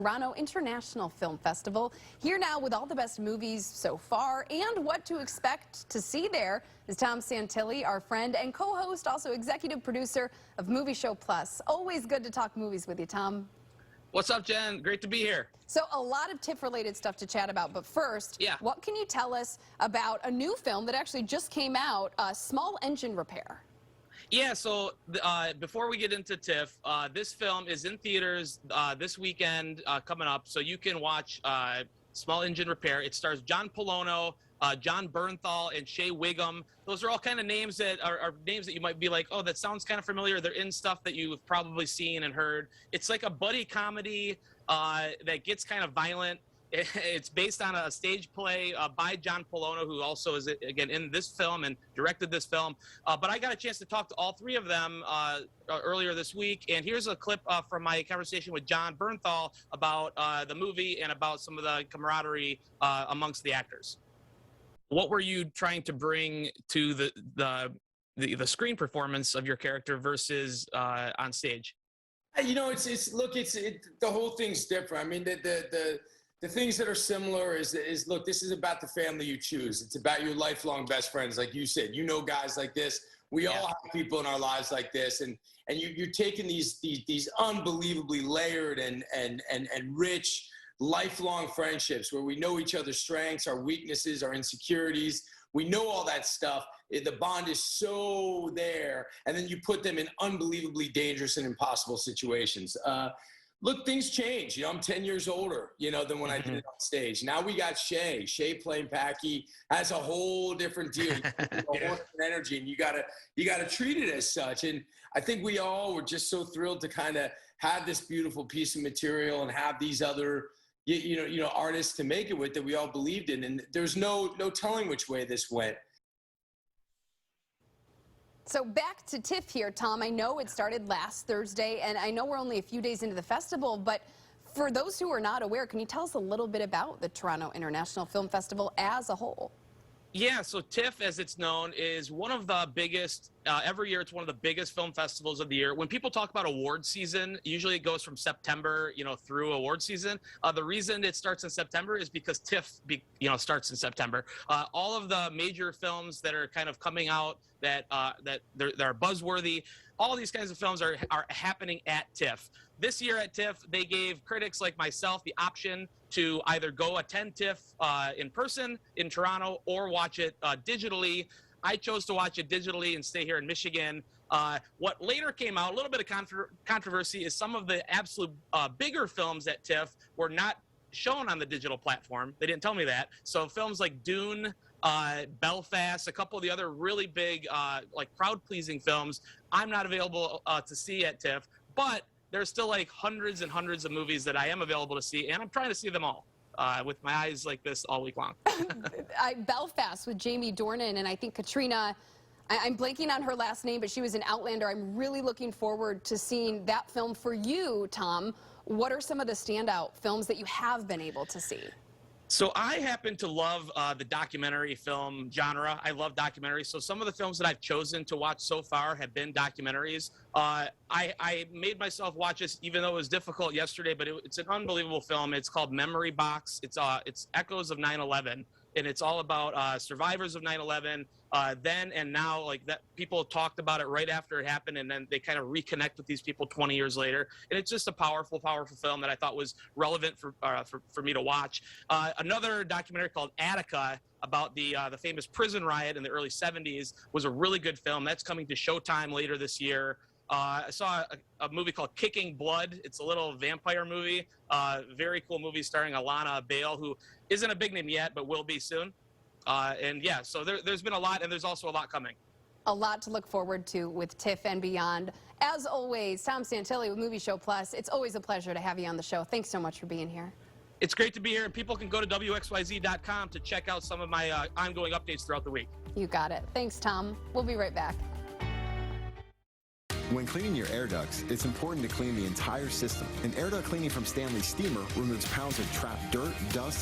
Toronto International Film Festival. Here now with all the best movies so far and what to expect to see there is Tom Santilli, our friend and co-host, also executive producer of Movie Show Plus. Always good to talk movies with you, Tom. What's up, Jen? Great to be here. So a lot of TIFF-related stuff to chat about, but first, what can you tell us about a new film that actually just came out, Small Engine Repair? Yeah, so before we get into TIFF, this film is in theaters this weekend coming up, so you can watch Small Engine Repair. It stars John Polono, John Bernthal, and Shea Wiggum. Those are all kind of names that are names that you might be like, oh, that sounds kind of familiar. They're in stuff that you've probably seen and heard. It's like a buddy comedy that gets kind of violent. It's based on a stage play by John Polono, who also is, again, in this film and directed this film. But I got a chance to talk to all three of them earlier this week. And here's a clip from my conversation with John Bernthal about the movie and about some of the camaraderie amongst the actors. What were you trying to bring to the screen performance of your character versus on stage? You know, look, the whole thing's different. I mean, the things that are similar is look, this is about the family you choose. It's about your lifelong best friends, like you said. You know, guys like this. We all have people in our lives like this, and you're taking these unbelievably layered and rich lifelong friendships where we know each other's strengths, our weaknesses, our insecurities. We know all that stuff. The bond is so there, and then you put them in unbelievably dangerous and impossible situations. Look, things change. You know, I'm 10 years older, you know, than when I did it on stage. Now we got Shea. Shea playing Packy has a whole different deal. A whole different energy, and you gotta treat it as such. And I think we all were just so thrilled to kind of have this beautiful piece of material and have these other, you know, artists to make it with that we all believed in. And there's no telling which way this went. So back to TIFF here, Tom. I know it started last Thursday, and I know we're only a few days into the festival, but for those who are not aware, can you tell us a little bit about the Toronto International Film Festival as a whole? Yeah, so TIFF, as it's known, is one of the biggest, every year it's one of the biggest film festivals of the year. When people talk about award season, usually it goes from September, you know, through award season. The reason it starts in September is because TIFF, starts in September. All of the major films that are kind of coming out that are buzzworthy, all of these kinds of films are happening at TIFF. This year at TIFF, they gave critics like myself the option to either go attend TIFF in person in Toronto or watch it digitally. I chose to watch it digitally and stay here in Michigan. What later came out, a little bit of controversy, is some of the absolute bigger films at TIFF were not shown on the digital platform. They didn't tell me that. So films like Dune, Belfast, a couple of the other really big, like crowd-pleasing films, I'm not available to see at TIFF, but there's still like hundreds and hundreds of movies that I am available to see, and I'm trying to see them all with my eyes like this all week long. Belfast with Jamie Dornan and I think Katrina, I'm blanking on her last name, but she was in Outlander. I'm really looking forward to seeing that film. For you, Tom, what are some of the standout films that you have been able to see? So I happen to love the documentary film genre. I love documentaries. So some of the films that I've chosen to watch so far have been documentaries. I made myself watch this, even though it was difficult yesterday, but it's an unbelievable film. It's called Memory Box. It's Echoes of 9/11. And it's all about survivors of 9/11, then and now. Like that, people talked about it right after it happened, and then they kind of reconnect with these people 20 years later. And it's just a powerful, powerful film that I thought was relevant for me to watch. Another documentary called Attica about the famous prison riot in the early 70s was a really good film. That's coming to Showtime later this year. I saw a movie called Kicking Blood. It's a little vampire movie. Very cool movie starring Alana Bale, who isn't a big name yet, but will be soon. And yeah, so there's been a lot, and there's also a lot coming. A lot to look forward to with TIFF and beyond. As always, Tom Santilli with Movie Show Plus. It's always a pleasure to have you on the show. Thanks so much for being here. It's great to be here, and people can go to WXYZ.com to check out some of my ongoing updates throughout the week. You got it. Thanks, Tom. We'll be right back. When cleaning your air ducts, it's important to clean the entire system. And air duct cleaning from Stanley Steamer removes pounds of trapped dirt, dust,